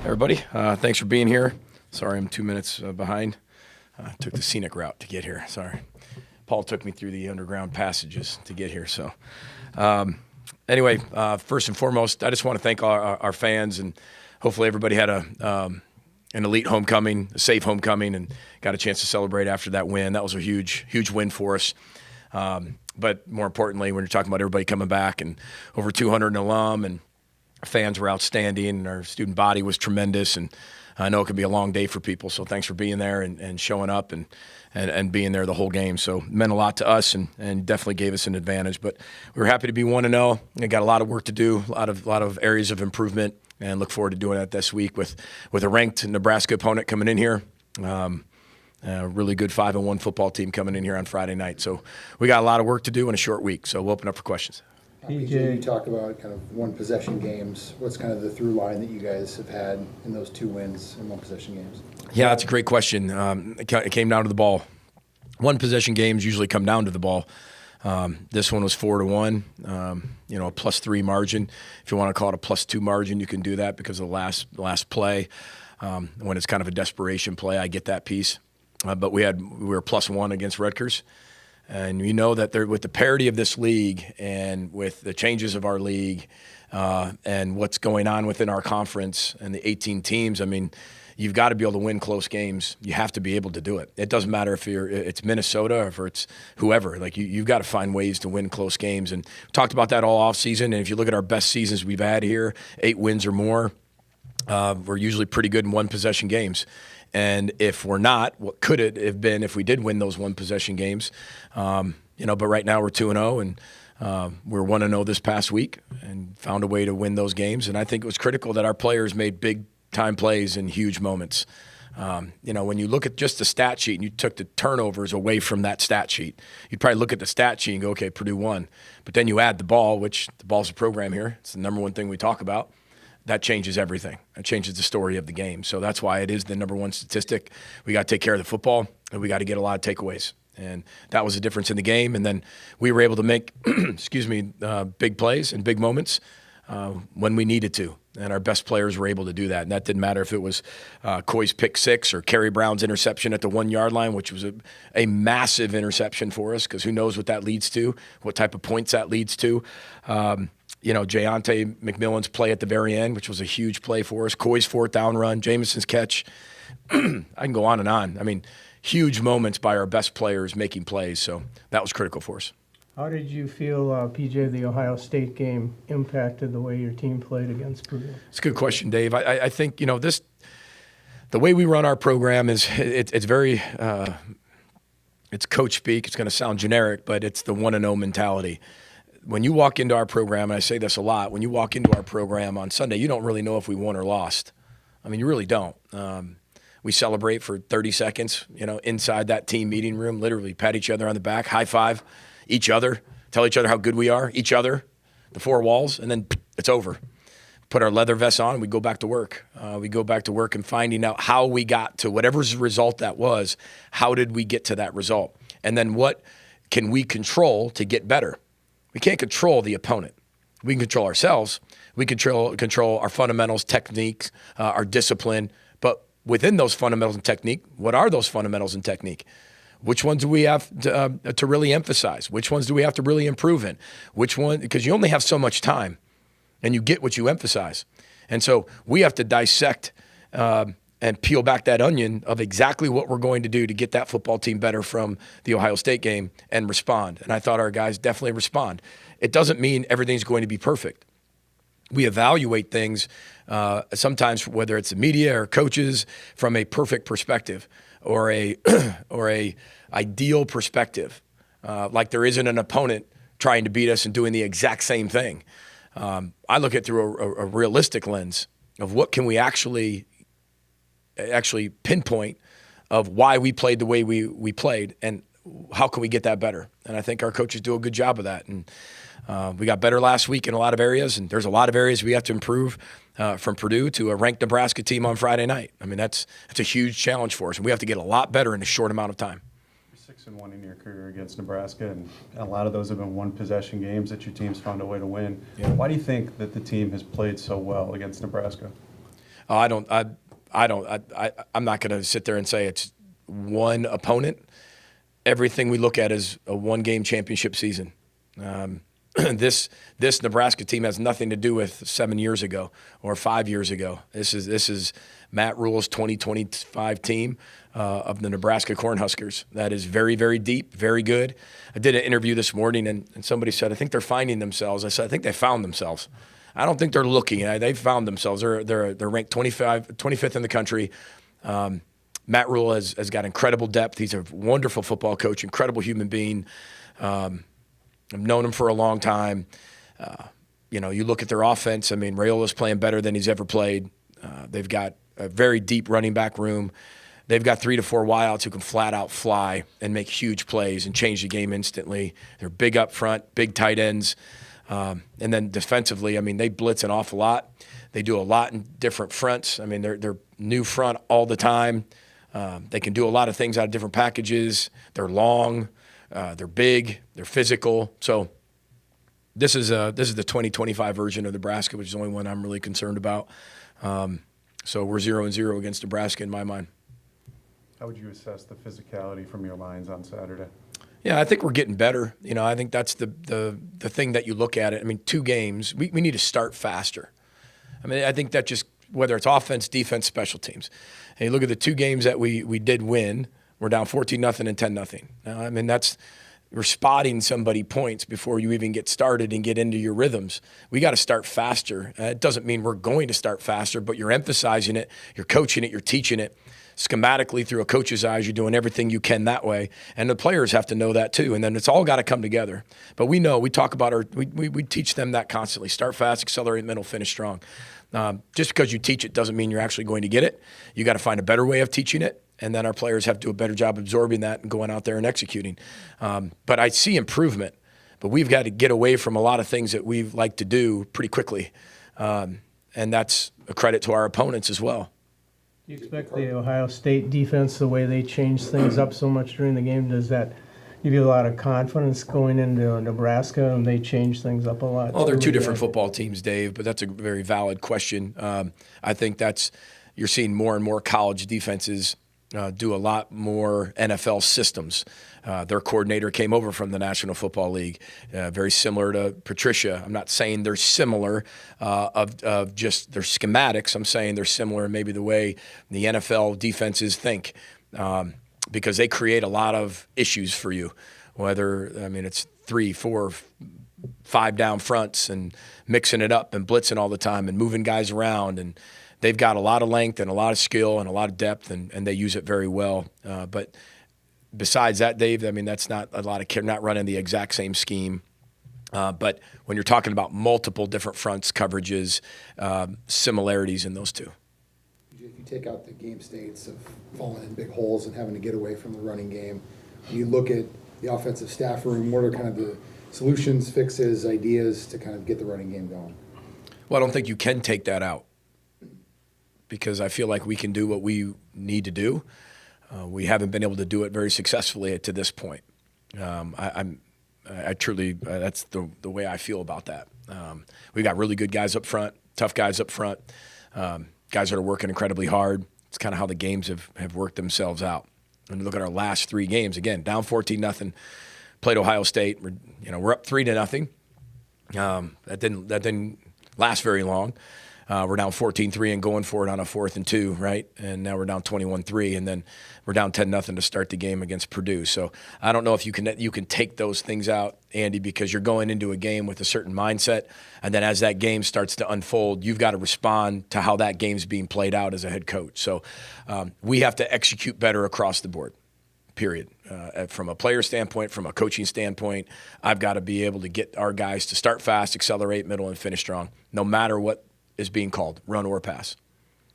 Everybody, thanks for being here. Sorry I'm 2 minutes behind. Took the scenic route to get here. Sorry. Paul took me through the underground passages to get here. So anyway, first and foremost, I just want to thank our fans, and hopefully everybody had an elite homecoming, a safe homecoming, and got a chance to celebrate after that win. That was a huge, huge win for us. But more importantly, when you're talking about everybody coming back and over 200 alum, and our fans were outstanding, and our student body was tremendous, and I know it could be a long day for people, so thanks for being there and showing up and being there the whole game. So it meant a lot to us and definitely gave us an advantage. But we were happy to be 1-0. We got a lot of work to do, a lot of areas of improvement, and look forward to doing that this week with a ranked Nebraska opponent coming in here. A really good 5-1 football team coming in here on Friday night. So we got a lot of work to do in a short week, so we'll open up for questions. PJ, you talk about kind of one-possession games. What's kind of the through line that you guys have had in those 2 wins in one-possession games? Yeah, that's a great question. It came down to the ball. One-possession games usually come down to the ball. This one was 4-1, a +3 margin. If you want to call it a +2 margin, you can do that because of the last play. When it's kind of a desperation play, I get that piece. But we were +1 against Rutgers. And you know that with the parity of this league and with the changes of our league and what's going on within our conference and the 18 teams, I mean, you've got to be able to win close games. You have to be able to do it. It doesn't matter if it's Minnesota or if it's whoever. Like you've got to find ways to win close games. And we talked about that all offseason. And if you look at our best seasons we've had here, 8 wins or more, we're usually pretty good in one-possession games. And if we're not, what could it have been if we did win those one-possession games? But right now we're 2-0, and we're 1-0 this past week and found a way to win those games. And I think it was critical that our players made big-time plays in huge moments. When you look at just the stat sheet and you took the turnovers away from that stat sheet, you'd probably look at the stat sheet and go, okay, Purdue won. But then you add the ball, which the ball's a program here. It's the number one thing we talk about. That changes everything. It changes the story of the game. So that's why it is the number one statistic. We got to take care of the football, and we got to get a lot of takeaways. And that was the difference in the game. And then we were able to make, big plays and big moments when we needed to. And our best players were able to do that. And that didn't matter if it was Coy's pick 6 or Kerry Brown's interception at the 1-yard line, which was a massive interception for us, because who knows what that leads to, what type of points that leads to. Jayante McMillan's play at the very end, which was a huge play for us. Coy's 4th down run, Jamison's catch. I can go on and on. I mean, huge moments by our best players making plays. So that was critical for us. How did you feel, PJ, the Ohio State game impacted the way your team played against Purdue? It's a good question, Dave. I think, the way we run our program is it's very it's coach speak. It's going to sound generic, but it's the 1-0 mentality. When you walk into our program, and I say this a lot, when you walk into our program on Sunday, you don't really know if we won or lost. I mean, you really don't. We celebrate for 30 seconds, inside that team meeting room, literally pat each other on the back, high five each other, tell each other how good we are, each other, the 4 walls, and then it's over. Put our leather vests on, and we go back to work. We go back to work and finding out how we got to whatever result that was. How did we get to that result? And then what can we control to get better? We can't control the opponent. We can control ourselves. We control our fundamentals, techniques, our discipline. But within those fundamentals and technique, what are those fundamentals and technique? Which ones do we have to really emphasize? Which ones do we have to really improve in? Because you only have so much time, and you get what you emphasize. And so we have to dissect and peel back that onion of exactly what we're going to do to get that football team better from the Ohio State game and respond. And I thought our guys definitely respond. It doesn't mean everything's going to be perfect. We evaluate things sometimes, whether it's the media or coaches, from a perfect perspective or a ideal perspective. Like there isn't an opponent trying to beat us and doing the exact same thing. I look at it through a realistic lens of what can we actually pinpoint of why we played the way we played and how can we get that better. And I think our coaches do a good job of that. And we got better last week in a lot of areas, and there's a lot of areas we have to improve from Purdue to a ranked Nebraska team on Friday night. I mean, that's a huge challenge for us, and we have to get a lot better in a short amount of time. 6-1 in your career against Nebraska, and a lot of those have been one-possession games that your team's found a way to win. Yeah. Why do you think that the team has played so well against Nebraska? Oh, I'm not going to sit there and say it's one opponent. Everything we look at is a one-game championship season. This Nebraska team has nothing to do with 7 years ago or 5 years ago. This is Matt Rule's 2025 team of the Nebraska Cornhuskers. That is very, very deep, very good. I did an interview this morning, and somebody said, I think they're finding themselves. I said, I think they found themselves. I don't think they're looking. They've found themselves. They're ranked 25th in the country. Matt Rule has got incredible depth. He's a wonderful football coach, incredible human being. I've known him for a long time. You look at their offense. I mean, Rayola's playing better than he's ever played. They've got a very deep running back room. They've got 3 to 4 wideouts who can flat out fly and make huge plays and change the game instantly. They're big up front, big tight ends. And then defensively, I mean, they blitz an awful lot. They do a lot in different fronts. I mean, they're new front all the time. They can do a lot of things out of different packages. They're long. They're big. They're physical. So this is the 2025 version of Nebraska, which is the only one I'm really concerned about. So we're 0-0 against Nebraska in my mind. How would you assess the physicality from your lines on Saturday? Yeah, I think we're getting better. I think that's the thing that you look at it. I mean, 2 games, we need to start faster. I mean, I think that just, whether it's offense, defense, special teams. And you look at the 2 games that we did win, we're down 14-0 and 10-0. Now, I mean, we're spotting somebody points before you even get started and get into your rhythms. We got to start faster. It doesn't mean we're going to start faster, but you're emphasizing it, you're coaching it, you're teaching it. Schematically, through a coach's eyes, you're doing everything you can that way. And the players have to know that too. And then it's all got to come together. But we know, we talk about we teach them that constantly. Start fast, accelerate mental, finish strong. Just because you teach it doesn't mean you're actually going to get it. You got to find a better way of teaching it. And then our players have to do a better job absorbing that and going out there and executing. But I see improvement. But we've got to get away from a lot of things that we like to do pretty quickly. And that's a credit to our opponents as well. Do you expect the Ohio State defense, the way they change things up so much during the game, does that give you a lot of confidence going into Nebraska and they change things up a lot? Well, they're 2 different football teams, Dave, but that's a very valid question. I think you're seeing more and more college defenses do a lot more NFL systems. Their coordinator came over from the National Football League, very similar to Patricia. I'm not saying they're similar of just their schematics. I'm saying they're similar in maybe the way the NFL defenses think, because they create a lot of issues for you. It's 3, 4, 5 down fronts and mixing it up and blitzing all the time and moving guys around, and they've got a lot of length and a lot of skill and a lot of depth, and they use it very well. But besides that, Dave, I mean, that's not a lot of not running the exact same scheme. But when you're talking about multiple different fronts, coverages, similarities in those 2. If you take out the game states of falling in big holes and having to get away from the running game, when you look at the offensive staff room, what are kind of the solutions, fixes, ideas to kind of get the running game going? Well, I don't think you can take that out, because I feel like we can do what we need to do. We haven't been able to do it very successfully to this point. I truly, that's the way I feel about that. We got really good guys up front, tough guys up front, guys that are working incredibly hard. It's kind of how the games have worked themselves out. And look at our last 3 games, again, down 14-0, played Ohio State. We're up 3-0. That didn't last very long. We're down 14-3 and going for it on a 4th and 2, right? And now we're down 21-3, and then we're down 10-0 to start the game against Purdue. So I don't know if you can take those things out, Andy, because you're going into a game with a certain mindset, and then as that game starts to unfold, you've got to respond to how that game's being played out as a head coach. So we have to execute better across the board, period. From a player standpoint, from a coaching standpoint, I've got to be able to get our guys to start fast, accelerate, middle, and finish strong, no matter what is being called, run or pass.